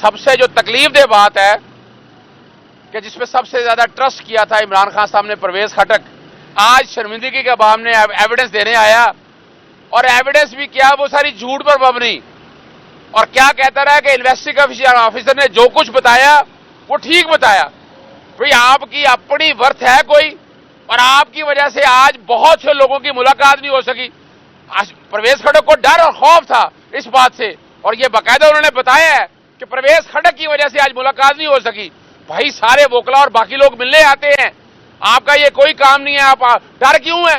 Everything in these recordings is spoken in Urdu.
سب سے جو تکلیف دہ بات ہے کہ جس پہ سب سے زیادہ ٹرسٹ کیا تھا عمران خان صاحب نے پرویز خٹک، آج شرمندگی کے سامنے ایویڈنس دینے آیا، اور ایویڈنس بھی کیا، وہ ساری جھوٹ پر مبنی، اور کیا کہتا رہا کہ انویسٹیگیشن آفیسر نے جو کچھ بتایا وہ ٹھیک بتایا۔ بھئی آپ کی اپنی ورتھ ہے کوئی؟ اور آپ کی وجہ سے آج بہت سے لوگوں کی ملاقات نہیں ہو سکی۔ پرویز خٹک کو ڈر اور خوف تھا اس بات سے، اور یہ باقاعدہ انہوں نے بتایا ہے کہ پرویز خٹک کی وجہ سے آج ملاقات نہیں ہو سکی۔ بھائی سارے وکلا اور باقی لوگ ملنے آتے ہیں، آپ کا یہ کوئی کام نہیں ہے، آپ ڈر کیوں ہے؟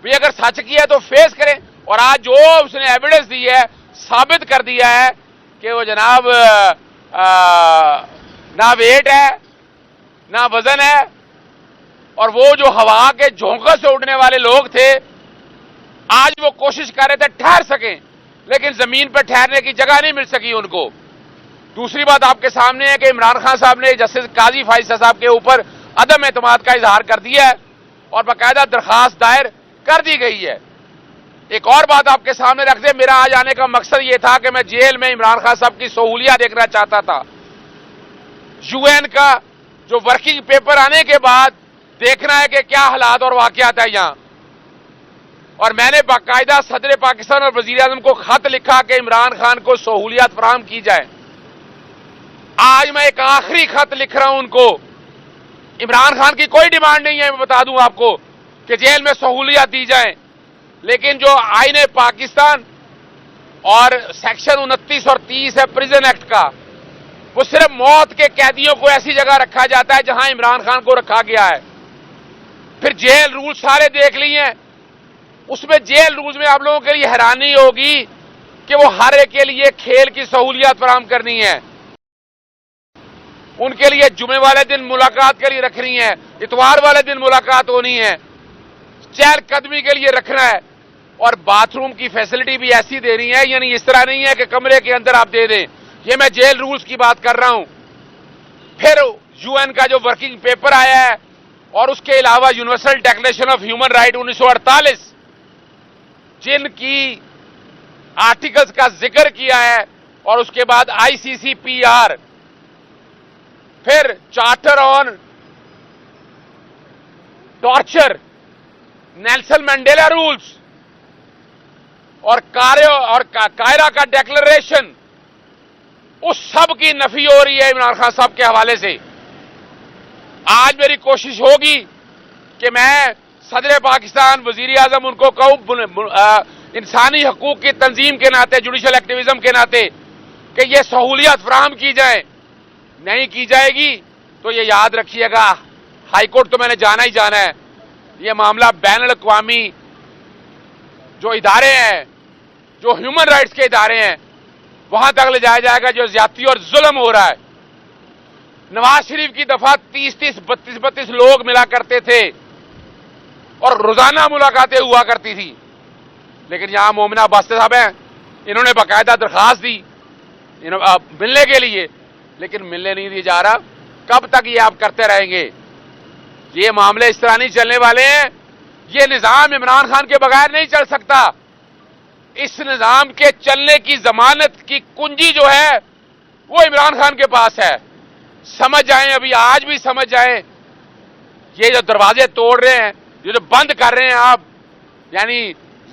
بھئی اگر سچ کیا ہے تو فیس کریں۔ اور آج جو اس نے ایویڈنس دی ہے، ثابت کر دیا ہے کہ وہ جناب نہ ویٹ ہے نہ وزن ہے، اور وہ جو ہوا کے جھونکوں سے اڑنے والے لوگ تھے، آج وہ کوشش کر رہے تھے ٹھہر سکیں، لیکن زمین پہ ٹھہرنے کی جگہ نہیں مل سکی ان کو۔ دوسری بات آپ کے سامنے ہے کہ عمران خان صاحب نے جسٹس قاضی فائز صاحب کے اوپر عدم اعتماد کا اظہار کر دیا ہے، اور باقاعدہ درخواست دائر کر دی گئی ہے۔ ایک اور بات آپ کے سامنے رکھ دیں، میرا آج آنے کا مقصد یہ تھا کہ میں جیل میں عمران خان صاحب کی سہولیات دیکھنا چاہتا تھا۔ یو این کا جو ورکنگ پیپر آنے کے بعد دیکھنا ہے کہ کیا حالات اور واقعات ہیں یہاں، اور میں نے باقاعدہ صدر پاکستان اور وزیر اعظم کو خط لکھا کہ عمران خان کو سہولیات فراہم کی جائے۔ آج میں ایک آخری خط لکھ رہا ہوں ان کو۔ عمران خان کی کوئی ڈیمانڈ نہیں ہے، میں بتا دوں آپ کو، کہ جیل میں سہولیات دی جائیں، لیکن جو آئین پاکستان اور سیکشن 29 اور 30 ہے پریزن ایکٹ کا، وہ صرف موت کے قیدیوں کو ایسی جگہ رکھا جاتا ہے جہاں عمران خان کو رکھا گیا ہے۔ پھر جیل رول سارے دیکھ لیے ہیں، اس میں جیل رولز میں آپ لوگوں کے لیے حیرانی ہوگی کہ وہ ہر ایک کے لیے کھیل کی سہولیات فراہم کرنی ہے، ان کے لیے جمعے والے دن ملاقات کے لیے رکھنی ہے، اتوار والے دن ملاقات ہونی ہے، چہل قدمی کے لیے رکھنا ہے، اور باتھ روم کی فیسلٹی بھی ایسی دینی ہے، یعنی اس طرح نہیں ہے کہ کمرے کے اندر آپ دے دیں۔ یہ میں جیل رولز کی بات کر رہا ہوں۔ پھر یو این کا جو ورکنگ پیپر آیا ہے، اور اس کے علاوہ universal declaration of human right 1948 جن کی آرٹیکلز کا ذکر کیا ہے، اور اس کے بعد آئی سی سی پی آر، پھر چارٹر آن ٹارچر، نیلسن مینڈیلا رولز، اور کائرہ کا ڈیکلریشن، اس سب کی نفی ہو رہی ہے عمران خان صاحب کے حوالے سے۔ آج میری کوشش ہوگی کہ میں صدر پاکستان، وزیر اعظم ان کو کہوں انسانی حقوق کی تنظیم کے ناطے، جوڈیشل ایکٹیویزم کے ناطے، کہ یہ سہولیات فراہم کی جائیں۔ نہیں کی جائے گی تو یہ یاد رکھیے گا، ہائی کورٹ تو میں نے جانا ہی جانا ہے۔ یہ معاملہ بین الاقوامی جو ادارے ہیں، جو ہیومن رائٹس کے ادارے ہیں، وہاں تک لے جایا جائے گا، جو زیادتی اور ظلم ہو رہا ہے۔ نواز شریف کی دفعہ 30 32 لوگ ملا کرتے تھے، اور روزانہ ملاقاتیں ہوا کرتی تھی، لیکن یہاں مومنہ باسطے صاحب ہیں، انہوں نے باقاعدہ درخواست دی ملنے کے لیے، لیکن ملنے نہیں دیا جا رہا۔ کب تک یہ آپ کرتے رہیں گے؟ یہ معاملے اس طرح نہیں چلنے والے ہیں۔ یہ نظام عمران خان کے بغیر نہیں چل سکتا۔ اس نظام کے چلنے کی ضمانت کی کنجی جو ہے وہ عمران خان کے پاس ہے۔ سمجھ جائیں، ابھی آج بھی سمجھ جائیں، یہ جو دروازے توڑ رہے ہیں، یہ جو بند کر رہے ہیں آپ، یعنی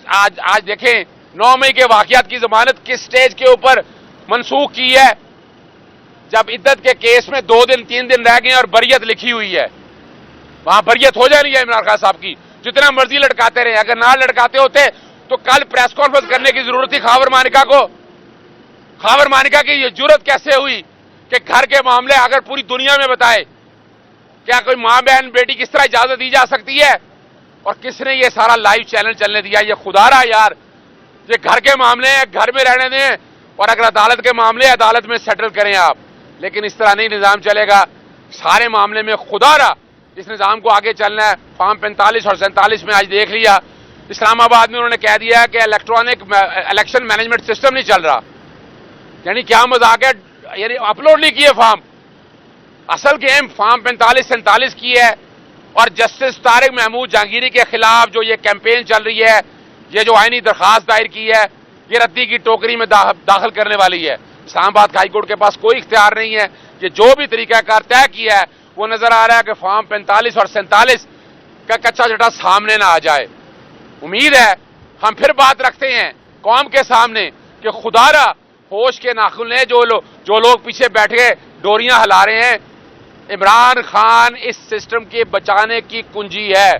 آج دیکھیں 9 مئی کے واقعات کی ضمانت کس سٹیج کے اوپر منسوخ کی ہے، جب عدت کے کیس میں 2 دن 3 دن رہ گئے اور بریت لکھی ہوئی ہے، وہاں بریت ہو جانی ہے عمران خان صاحب کی، جتنا مرضی لٹکاتے رہے۔ اگر نہ لٹکاتے ہوتے تو کل پریس کانفرنس کرنے کی ضرورت تھی خاور مانیکا کو۔ خاور مانیکا کی یہ جرت کیسے ہوئی کہ گھر کے معاملے اگر پوری دنیا میں بتائے؟ کیا کوئی ماں بہن بیٹی کس طرح اجازت دی جا سکتی ہے؟ اور کس نے یہ سارا لائیو چینل چلنے دیا؟ یہ خدا رہا یار، یہ گھر کے معاملے ہیں، گھر میں رہنے دیں، اور اگر عدالت کے معاملے عدالت میں سیٹل کریں آپ، لیکن اس طرح نہیں نظام چلے گا۔ سارے معاملے میں خدا رہا اس نظام کو آگے چلنا ہے۔ فارم 45 اور 47 میں آج دیکھ لیا، اسلام آباد میں انہوں نے کہہ دیا کہ الیکٹرانک الیکشن مینجمنٹ سسٹم نہیں چل رہا، یعنی کیا مذاق ہے، یعنی اپلوڈ نہیں کیے فارم۔ اصل گیم فارم 45 47 کی ہے، اور جسٹس طارق محمود جہانگیری کے خلاف جو یہ کیمپین چل رہی ہے، یہ جو آئینی درخواست دائر کی ہے، یہ ردی کی ٹوکری میں داخل کرنے والی ہے۔ اسلام آباد ہائی کورٹ کے پاس کوئی اختیار نہیں ہے. یہ جو بھی طریقہ کار طے کیا ہے وہ نظر آ رہا ہے کہ فارم 45 اور 47 کا کچا چٹا سامنے نہ آ جائے. امید ہے ہم پھر بات رکھتے ہیں قوم کے سامنے کہ خدا را ہوش کے ناخن لیں جو لوگ پیچھے بیٹھے ڈوریاں ہلا رہے ہیں. عمران خان اس سسٹم کے بچانے کی کنجی ہے.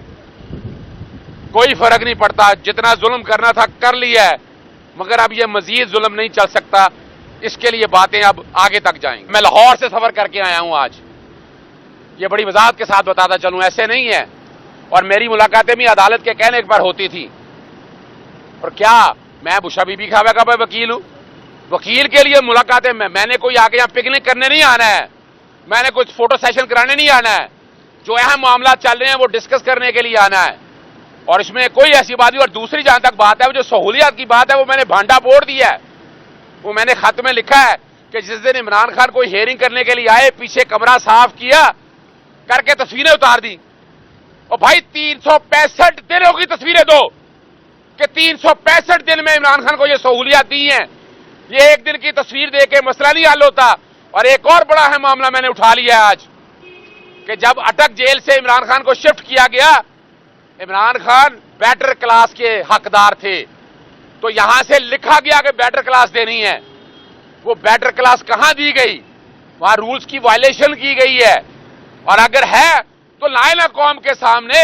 کوئی فرق نہیں پڑتا، جتنا ظلم کرنا تھا کر لیا ہے، مگر اب یہ مزید ظلم نہیں چل سکتا. اس کے لیے باتیں اب آگے تک جائیں. میں لاہور سے سفر کر کے آیا ہوں آج. یہ بڑی وضاحت کے ساتھ بتاتا چلوں، ایسے نہیں ہے. اور میری ملاقاتیں بھی عدالت کے کہنے پر ہوتی تھی. اور کیا میں بشا بی بی کھاوے کا وکیل ہوں؟ وکیل کے لیے ملاقاتیں میں نے کوئی آگے یہاں پکنک کرنے نہیں آنا ہے، میں نے کچھ فوٹو سیشن کرانے نہیں آنا ہے. جو اہم معاملات چل رہے ہیں وہ ڈسکس کرنے کے لیے آنا ہے. اور اس میں کوئی ایسی بات نہیں. اور دوسری جہاں تک بات ہے وہ جو سہولیات کی بات ہے وہ میں نے بھانڈا پھوڑ دیا ہے. وہ میں نے خط میں لکھا ہے کہ جس دن عمران خان کوئی ہیئرنگ کرنے کے لیے آئے پیچھے کمرہ صاف کیا کر کے تصویریں اتار دی. اور بھائی 365 دنوں کی تصویریں دو کہ 365 دن میں عمران خان کو یہ سہولیات دی ہیں. یہ ایک دن کی تصویر دے کے مسئلہ نہیں حل ہوتا. اور ایک اور بڑا اہم معاملہ میں نے اٹھا لیا ہے آج کہ جب اٹک جیل سے عمران خان کو شفٹ کیا گیا، عمران خان بیٹر کلاس کے حقدار تھے، تو یہاں سے لکھا گیا کہ بیٹر کلاس دینی ہے. وہ بیٹر کلاس کہاں دی گئی؟ وہاں رولز کی وائلیشن کی گئی ہے. اور اگر ہے تو لائے نا قوم کے سامنے.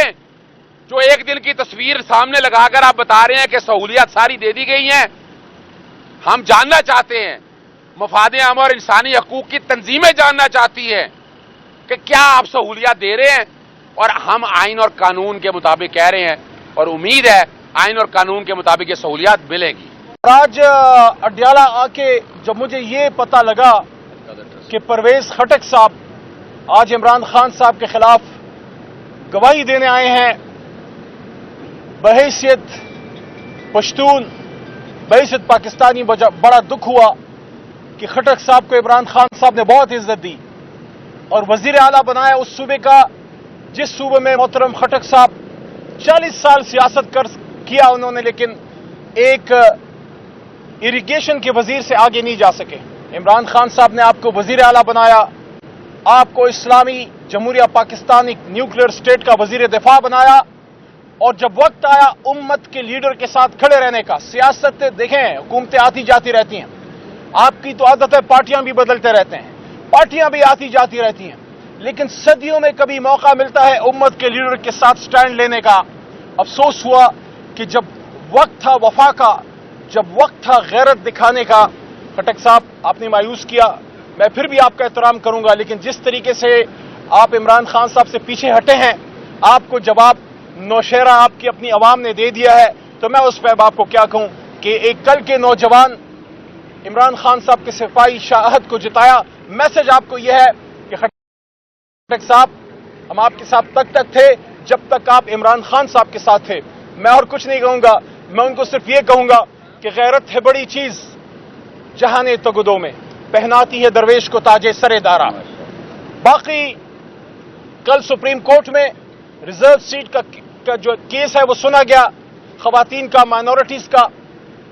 جو ایک دن کی تصویر سامنے لگا کر آپ بتا رہے ہیں کہ سہولیات ساری دے دی گئی ہیں. ہم جاننا چاہتے ہیں، مفاد عام اور انسانی حقوق کی تنظیمیں جاننا چاہتی ہیں کہ کیا آپ سہولیات دے رہے ہیں. اور ہم آئین اور قانون کے مطابق کہہ رہے ہیں اور امید ہے آئین اور قانون کے مطابق یہ سہولیات ملے گی. آج اڈیالہ آ کے جب مجھے یہ پتہ لگا کہ پرویز خٹک صاحب آج عمران خان صاحب کے خلاف گواہی دینے آئے ہیں، بحیثیت پشتون، بحیثیت پاکستانی، بڑا دکھ ہوا کہ خٹک صاحب کو عمران خان صاحب نے بہت عزت دی اور وزیر اعلیٰ بنایا اس صوبے کا جس صوبے میں محترم خٹک صاحب 40 سال سیاست کیا انہوں نے، لیکن ایک اریگیشن کے وزیر سے آگے نہیں جا سکے. عمران خان صاحب نے آپ کو وزیر اعلیٰ بنایا، آپ کو اسلامی جمہوریہ پاکستان ایک نیوکلیئر اسٹیٹ کا وزیر دفاع بنایا. اور جب وقت آیا امت کے لیڈر کے ساتھ کھڑے رہنے کا، سیاست دیکھیں حکومتیں آتی جاتی رہتی ہیں، آپ کی تو عادت ہے پارٹیاں بھی بدلتے رہتے ہیں، پارٹیاں بھی آتی جاتی رہتی ہیں، لیکن صدیوں میں کبھی موقع ملتا ہے امت کے لیڈر کے ساتھ سٹینڈ لینے کا. افسوس ہوا کہ جب وقت تھا وفا کا، جب وقت تھا غیرت دکھانے کا، خٹک صاحب آپ نے مایوس کیا. میں پھر بھی آپ کا احترام کروں گا، لیکن جس طریقے سے آپ عمران خان صاحب سے پیچھے ہٹے ہیں، آپ کو جواب نوشیرہ آپ کی اپنی عوام نے دے دیا ہے، تو میں اس پہ آپ کو کیا کہوں کہ ایک کل کے نوجوان عمران خان صاحب کے سپاہی شاہد کو جتایا. میسج آپ کو یہ ہے کہ خٹک صاحب ہم آپ کے ساتھ تک تھے جب تک آپ عمران خان صاحب کے ساتھ تھے. میں اور کچھ نہیں کہوں گا، میں ان کو صرف یہ کہوں گا کہ غیرت ہے بڑی چیز جہان تگدوں میں، پہناتی ہے درویش کو تاج سر دارا. باقی کل سپریم کورٹ میں ریزرو سیٹ کا جو کیس ہے وہ سنا گیا، خواتین کا، مائنورٹیز کا.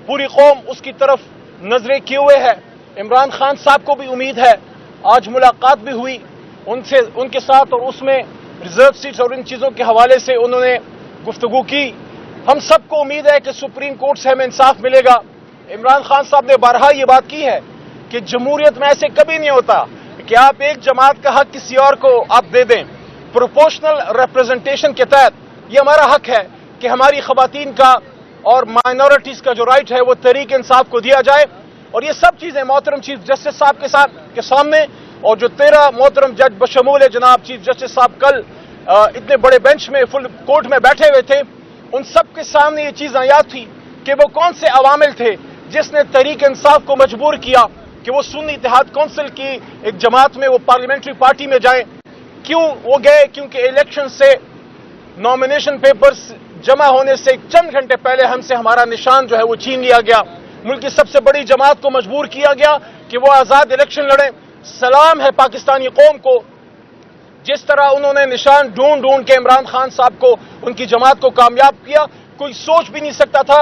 پوری قوم اس کی طرف نظریں کیے ہوئے ہے. عمران خان صاحب کو بھی امید ہے، آج ملاقات بھی ہوئی ان کے ساتھ، اور اس میں ریزرو سیٹس اور ان چیزوں کے حوالے سے انہوں نے گفتگو کی. ہم سب کو امید ہے کہ سپریم کورٹ سے ہمیں انصاف ملے گا. عمران خان صاحب نے بارہا یہ بات کی ہے کہ جمہوریت میں ایسے کبھی نہیں ہوتا کہ آپ ایک جماعت کا حق کسی اور کو آپ دے دیں. پروپورشنل ریپرزنٹیشن کے تحت یہ ہمارا حق ہے کہ ہماری خواتین کا اور مائنورٹیز کا جو رائٹ ہے وہ تحریک انصاف کو دیا جائے. اور یہ سب چیزیں محترم چیف جسٹس صاحب کے سامنے، اور جو 13 محترم جج بشمول جناب چیف جسٹس صاحب کل اتنے بڑے بینچ میں فل کورٹ میں بیٹھے ہوئے تھے، ان سب کے سامنے یہ چیز یاد تھی کہ وہ کون سے عوامل تھے جس نے تحریک انصاف کو مجبور کیا کہ وہ سنی اتحاد کونسل کی ایک جماعت میں وہ پارلیمنٹری پارٹی میں جائیں. کیوں وہ گئے؟ کیونکہ الیکشن سے نامینیشن پیپرز جمع ہونے سے چند گھنٹے پہلے ہم سے ہمارا نشان جو ہے وہ چھین لیا گیا. ملک کی سب سے بڑی جماعت کو مجبور کیا گیا کہ وہ آزاد الیکشن لڑیں. سلام ہے پاکستانی قوم کو، جس طرح انہوں نے نشان ڈھونڈ کے عمران خان صاحب کو، ان کی جماعت کو کامیاب کیا. کوئی سوچ بھی نہیں سکتا تھا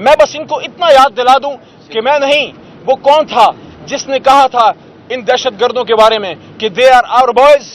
میں بس ان کو اتنا یاد دلا دوں کہ میں نہیں، وہ کون تھا جس نے کہا تھا ان دہشت گردوں کے بارے میں کہ دے آر آور بوائز.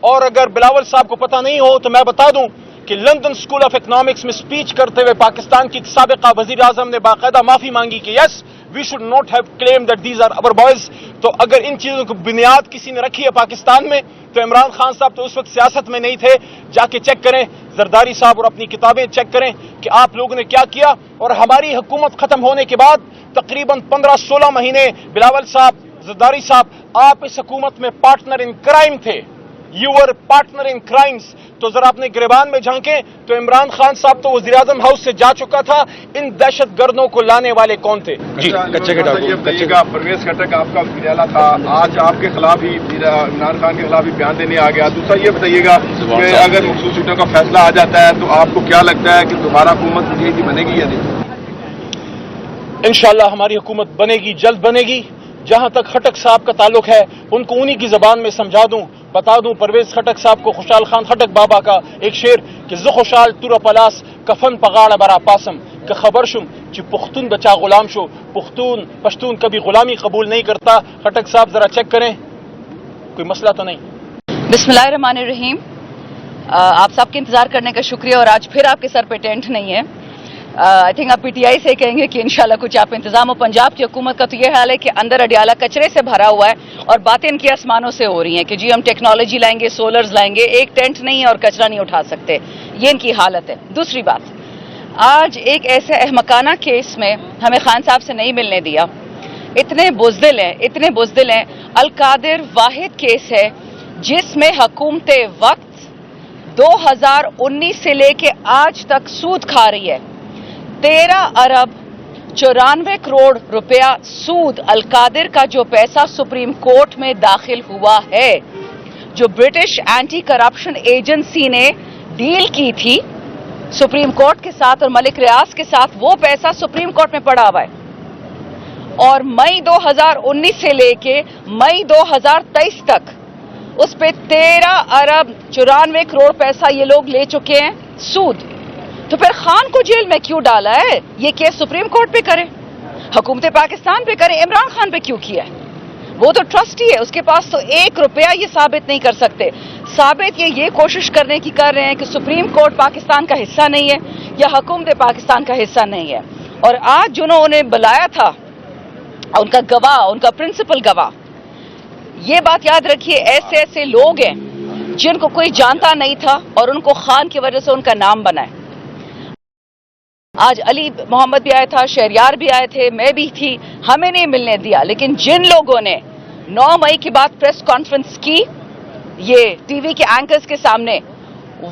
اور اگر بلاول صاحب کو پتہ نہیں ہو تو میں بتا دوں کہ لندن اسکول آف اکنامکس میں اسپیچ کرتے ہوئے پاکستان کی سابقہ وزیر اعظم نے باقاعدہ معافی مانگی کہ yes we should not have claim that these are our boys. تو اگر ان چیزوں کی بنیاد کسی نے رکھی ہے پاکستان میں تو عمران خان صاحب تو اس وقت سیاست میں نہیں تھے. جا کے چیک کریں زرداری صاحب اور اپنی کتابیں چیک کریں کہ آپ لوگوں نے کیا کیا. اور ہماری حکومت ختم ہونے کے بعد تقریباً 15-16 مہینے بلاول صاحب، زرداری صاحب، آپ اس حکومت میں پارٹنر ان کرائم تھے. You were partner in crimes. تو ذرا اپنے گریبان میں جھانکیں تو عمران خان صاحب تو وزیر اعظم ہاؤس سے جا چکا تھا. ان دہشت گردوں کو لانے والے کون تھے؟ جی یہ بتائیے گا، پرویز خٹک آپ کا وزیر اعلیٰ تھا، آج آپ کے خلاف ہی عمران خان کے خلاف ہی بیان دینے آ گیا. دوسرا یہ بتائیے گا کہ اگر مخصوص سیٹوں کا فیصلہ آ جاتا ہے تو آپ کو کیا لگتا ہے کہ دوبارہ حکومت کی بنے گی یا نہیں؟ انشاءاللہ ہماری حکومت بنے گی، جلد بنے گی. جہاں تک خٹک صاحب کا تعلق ہے ان کو انہی کی زبان میں سمجھا دوں، بتا دوں پرویز خٹک صاحب کو خوشحال خان خٹک بابا کا ایک شعر کہ ز خوشحال تور پلاس کفن پگاڑ برا پاسم کہ خبر شم چی پختون بچا غلام شو. پشتون کبھی غلامی قبول نہیں کرتا. خٹک صاحب ذرا چیک کریں کوئی مسئلہ تو نہیں. بسم اللہ الرحمن الرحیم. آپ سب کے انتظار کرنے کا شکریہ. اور آج پھر آپ کے سر پہ ٹینٹ نہیں ہے. آئی تھنک آپ پی ٹی آئی سے کہیں گے کہ انشاءاللہ کچھ آپ انتظام ہو. پنجاب کی حکومت کا تو یہ حال ہے کہ اندر اڈیالہ کچرے سے بھرا ہوا ہے اور باتیں ان کی آسمانوں سے ہو رہی ہیں کہ جی ہم ٹیکنالوجی لائیں گے، سولرز لائیں گے، ایک ٹینٹ نہیں اور کچرا نہیں اٹھا سکتے. یہ ان کی حالت ہے. دوسری بات، آج ایک ایسے احمقانہ کیس میں ہمیں خان صاحب سے نہیں ملنے دیا. اتنے بزدل ہیں. القادر واحد کیس ہے جس میں حکومت وقت 2019 سے لے کے آج تک سود کھا رہی ہے. 13 ارب 94 کروڑ روپیہ سود. القادر کا جو پیسہ سپریم کورٹ میں داخل ہوا ہے، جو برٹش اینٹی کرپشن ایجنسی نے ڈیل کی تھی سپریم کورٹ کے ساتھ اور ملک ریاض کے ساتھ، وہ پیسہ سپریم کورٹ میں پڑا ہوا ہے. اور مئی 2019 سے لے کے مئی 2023 تک اس پہ 13 ارب 94 کروڑ پیسہ یہ لوگ لے چکے ہیں سود. تو پھر خان کو جیل میں کیوں ڈالا ہے؟ یہ کیس سپریم کورٹ پہ کرے، حکومت پاکستان پہ کرے، عمران خان پہ کیوں کیا ہے؟ وہ تو ٹرسٹی ہے، اس کے پاس تو 1 روپیہ یہ ثابت نہیں کر سکتے. ثابت یہ کوشش کرنے کی کر رہے ہیں کہ سپریم کورٹ پاکستان کا حصہ نہیں ہے یا حکومت پاکستان کا حصہ نہیں ہے. اور آج جنہوں نے بلایا تھا ان کا گواہ، ان کا پرنسپل گواہ، یہ بات یاد رکھیے ایسے لوگ ہیں جن کو کوئی جانتا نہیں تھا اور ان کو خان کی وجہ سے ان کا نام بنا ہے. آج علی محمد بھی آیا تھا، شہریار بھی آئے تھے، میں بھی تھی، ہمیں نہیں ملنے دیا. لیکن جن لوگوں نے 9 مئی کے بعد پریس کانفرنس کی یہ ٹی وی کے اینکرز کے سامنے،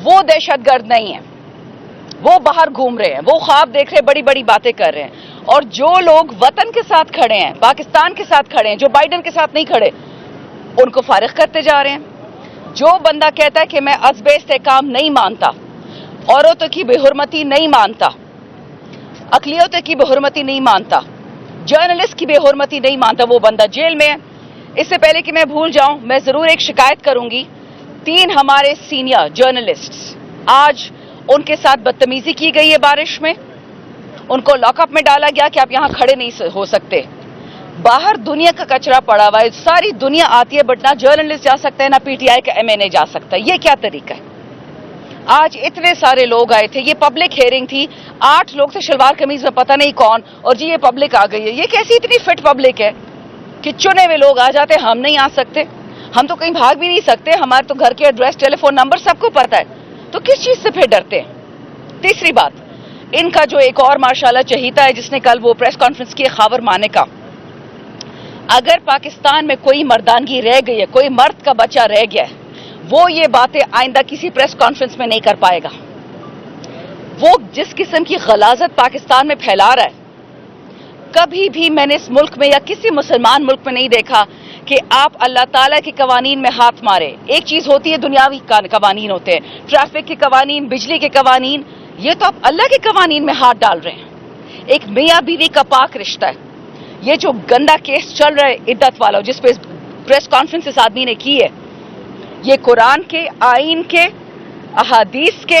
وہ دہشت گرد نہیں ہیں، وہ باہر گھوم رہے ہیں، وہ خواب دیکھ رہے، بڑی بڑی باتیں کر رہے ہیں. اور جو لوگ وطن کے ساتھ کھڑے ہیں، پاکستان کے ساتھ کھڑے ہیں، جو بائیڈن کے ساتھ نہیں کھڑے، ان کو فارغ کرتے جا رہے ہیں. جو بندہ کہتا ہے کہ میں ازب استحکام نہیں مانتا، عورتوں کی بے حرمتی نہیں مانتا، اقلیتوں کی بے حرمتی نہیں مانتا، جرنلسٹ کی بے حرمتی نہیں مانتا، وہ بندہ جیل میں ہے. اس سے پہلے کہ میں بھول جاؤں، میں ضرور ایک شکایت کروں گی. 3 ہمارے سینئر جرنلسٹ آج ان کے ساتھ بدتمیزی کی گئی ہے بارش میں، ان کو لاک اپ میں ڈالا گیا کہ آپ یہاں کھڑے نہیں ہو سکتے. باہر دنیا کا کچرا پڑا ہوا ہے، ساری دنیا آتی ہے بٹ نہ جرنلسٹ جا سکتا ہے، نہ پی ٹی آئی کا ایم این اے جا سکتا ہے. یہ کیا طریقہ ہے؟ آج اتنے سارے لوگ آئے تھے، یہ پبلک ہیئرنگ تھی، 8 لوگ تھے شلوار قمیض میں، پتہ نہیں کون، اور جی یہ پبلک آ گئی ہے. یہ کیسی اتنی فٹ پبلک ہے کہ چنے ہوئے لوگ آ جاتے، ہم نہیں آ سکتے، ہم تو کہیں بھاگ بھی نہیں سکتے، ہمارے تو گھر کے ایڈریس، ٹیلی فون نمبر سب کو پتہ ہے، تو کس چیز سے پھر ڈرتے ہیں؟ تیسری بات، ان کا جو ایک اور ماشاءاللہ چہیتا ہے جس نے کل وہ پریس کانفرنس کی، خاور مانے کا. اگر پاکستان میں کوئی مردانگی رہ گئی ہے، کوئی مرد کا بچہ رہ گیا ہے، وہ یہ باتیں آئندہ کسی پریس کانفرنس میں نہیں کر پائے گا. وہ جس قسم کی غلاظت پاکستان میں پھیلا رہا ہے، کبھی بھی میں نے اس ملک میں یا کسی مسلمان ملک میں نہیں دیکھا کہ آپ اللہ تعالیٰ کے قوانین میں ہاتھ مارے. ایک چیز ہوتی ہے دنیاوی قوانین ہوتے ہیں، ٹریفک کے قوانین، بجلی کے قوانین، یہ تو آپ اللہ کے قوانین میں ہاتھ ڈال رہے ہیں. ایک میاں بیوی کا پاک رشتہ ہے. یہ جو گندا کیس چل رہا ہے عدت والا، جس پہ پریس کانفرنس اس آدمی نے کی ہے، یہ قرآن کے، آئین کے، احادیث کے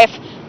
F,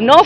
9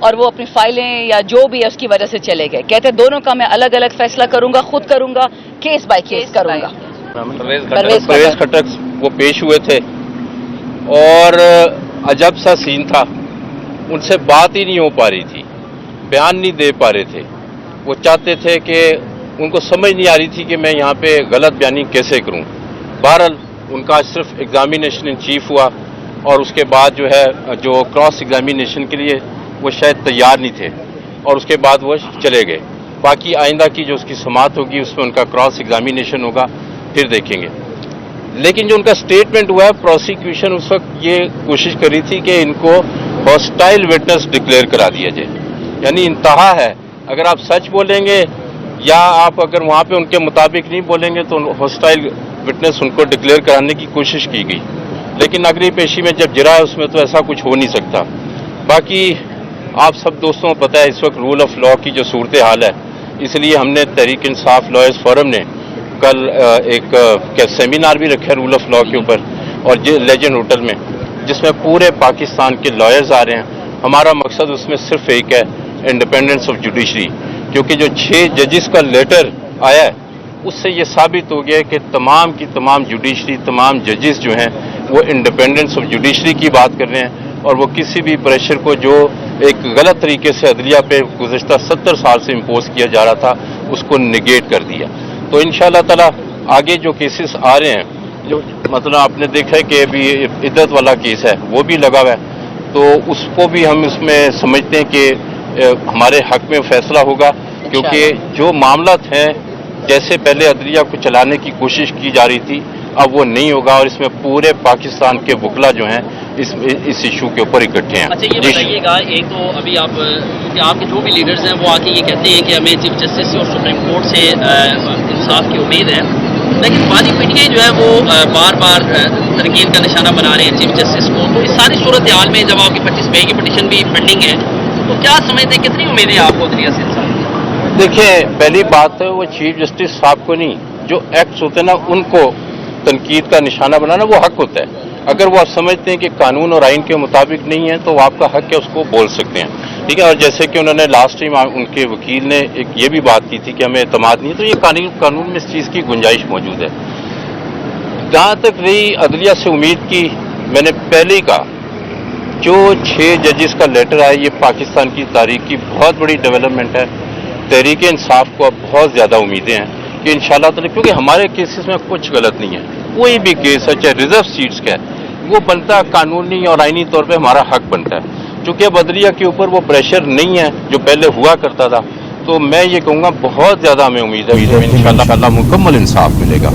اور وہ اپنی فائلیں یا جو بھی ہے اس کی وجہ سے چلے گئے. کہتے دونوں کا میں الگ الگ فیصلہ کروں گا, خود کروں گا, کیس بائی کیس کروں گا. پرویز خٹک وہ پیش ہوئے تھے اور عجب سا سین تھا, ان سے بات ہی نہیں ہو پا رہی تھی, بیان نہیں دے پا رہے تھے. وہ چاہتے تھے کہ ان کو سمجھ نہیں آ رہی تھی کہ میں یہاں پہ غلط بیانی کیسے کروں. بہرحال ان کا صرف ایگزامینیشن ان چیف ہوا اور اس کے بعد جو ہے جو کراس ایگزامینیشن کے لیے وہ شاید تیار نہیں تھے اور اس کے بعد وہ چلے گئے. باقی آئندہ کی جو اس کی سماعت ہوگی اس میں ان کا کراس ایگزامینیشن ہوگا, پھر دیکھیں گے. لیکن جو ان کا اسٹیٹمنٹ ہوا ہے, پروسیکیوشن اس وقت یہ کوشش کری تھی کہ ان کو ہاسٹائل وٹنس ڈکلیئر کرا دیا جائے. یعنی انتہا ہے, اگر آپ سچ بولیں گے یا آپ اگر وہاں پہ ان کے مطابق نہیں بولیں گے تو ہاسٹائل وٹنس ان کو ڈکلیئر کرانے کی کوشش کی گئی. لیکن نگری پیشی میں جب جرا ہے اس میں تو ایسا کچھ ہو نہیں سکتا. باقی آپ سب دوستوں کو پتہ ہے اس وقت رول آف لا کی جو صورتحال ہے, اس لیے ہم نے تحریک انصاف لائرز فورم نے کل ایک سیمینار بھی رکھا رول آف لا کے اوپر اور لیجنڈ ہوٹل میں, جس میں پورے پاکستان کے لائرز آ رہے ہیں. ہمارا مقصد اس میں صرف ایک ہے, انڈیپینڈنس آف جوڈیشری, کیونکہ جو 6 ججز کا لیٹر آیا ہے اس سے یہ ثابت ہو گیا کہ تمام کی تمام جوڈیشری, تمام ججز جو ہیں وہ انڈیپینڈنس آف جوڈیشری کی بات کر رہے ہیں اور وہ کسی بھی پریشر کو جو ایک غلط طریقے سے عدلیہ پہ گزشتہ 70 سال سے امپوز کیا جا رہا تھا اس کو نگیٹ کر دیا. تو انشاءاللہ تعالی آگے جو کیسز آ رہے ہیں, جو مطلب آپ نے دیکھا ہے کہ ابھی عدت والا کیس ہے وہ بھی لگا ہوا ہے, تو اس کو بھی ہم اس میں سمجھتے ہیں کہ ہمارے حق میں فیصلہ ہوگا, کیونکہ جو معاملات ہیں جیسے پہلے عدلیہ کو چلانے کی کوشش کی جا رہی تھی اب وہ نہیں ہوگا, اور اس میں پورے پاکستان کے وکلا جو ہیں اس ایشو کے اوپر اکٹھے ہیں. اچھا یہ بتائیے گا, ایک تو ابھی آپ کیونکہ آپ کے جو بھی لیڈرز ہیں وہ آ کے یہ کہتے ہیں کہ ہمیں چیف جسٹس سے اور سپریم کورٹ سے انصاف کی امید ہے, لیکن بھارتی پی ٹی آئی جو ہے وہ بار بار تنقید کا نشانہ بنا رہے ہیں چیف جسٹس کو. تو اس ساری صورتحال میں جب آپ کی 25 مئی کی پٹیشن بھی پینڈنگ ہے تو کیا سمجھتے ہیں کتنی امیدیں آپ کو عدلیہ سے انصاف؟ دیکھیں پہلی بات ہے وہ چیف جسٹس صاحب کو نہیں, جو ایکٹس ہوتے ہیں نا ان کو تنقید کا نشانہ بنانا وہ حق ہوتا ہے. اگر وہ آپ سمجھتے ہیں کہ قانون اور آئین کے مطابق نہیں ہے تو وہ آپ کا حق ہے, اس کو بول سکتے ہیں, ٹھیک ہے. اور جیسے کہ انہوں نے لاسٹ ٹائم ان کے وکیل نے ایک یہ بھی بات کی تھی کہ ہمیں اعتماد نہیں ہے, تو یہ قانون میں اس چیز کی گنجائش موجود ہے. جہاں تک رہی عدلیہ سے امید کی, میں نے پہلے ہی کہا جو 6 ججز کا لیٹر آیا یہ پاکستان کی تاریخ کی بہت بڑی ڈیولپمنٹ ہے. تحریک انصاف کو اب بہت زیادہ امیدیں ہیں کہ انشاءاللہ تعالی, کیونکہ ہمارے کیسز میں کچھ غلط نہیں ہے, کوئی بھی کیس ہے چاہے ریزرو سیٹس کا ہے وہ بنتا قانونی اور آئینی طور پہ ہمارا حق بنتا ہے. چونکہ اب عدلیہ کے اوپر وہ پریشر نہیں ہے جو پہلے ہوا کرتا تھا, تو میں یہ کہوں گا بہت زیادہ ہمیں امید ہے انشاءاللہ مکمل انصاف ملے گا.